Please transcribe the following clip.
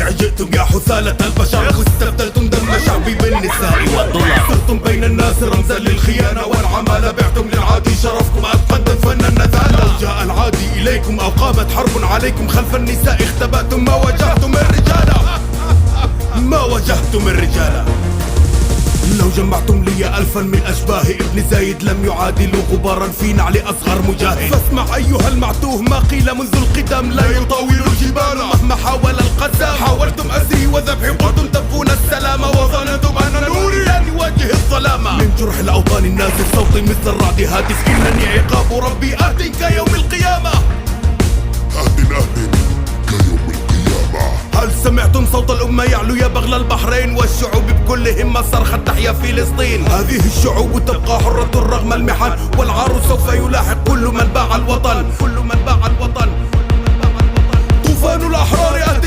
بالطبع جئتم يا حثالة البشر واستبدلتم دم شعبي بالنساء والدولار. صرتم بين الناس رمزا للخيانة والعمالة، بعتم للعادي شرفكم أتقدم فن النذالة. لو جاء العادي إليكم أو قامت حرب عليكم خلف النساء اختبأتم ما واجهتم الرجالة، ما واجهتم الرجالة. لو جمعتم لي 1000 من أشباه ابن زايد لم يعادلوا غبارا في نعل أصغر مجاهد. فاسمع أيها المعتوه ما قيل منذ القدم، لا يطاول الجبال مهما حاول القسام. حاولتم أسري وذبحي قلتم تبغون السلام، وظننتم أن نوري لن يواجه الظلام. من جرح الأوطان النازف صوتي مثل الرعد هاتف، إنني عقاب ربي آت كيوم القيامة. آت كيوم القيامة. هل سمعتم صوت الأمة يعلو يا بغل البحرين، والشعوب بكل همة صرخت تحيا فلسطين. هذه الشعوب تبقى حرة رغم المحن، والعار سوف يلاحق كل من باع الوطن، كل من باع الوطن. طوفان الأحرار آت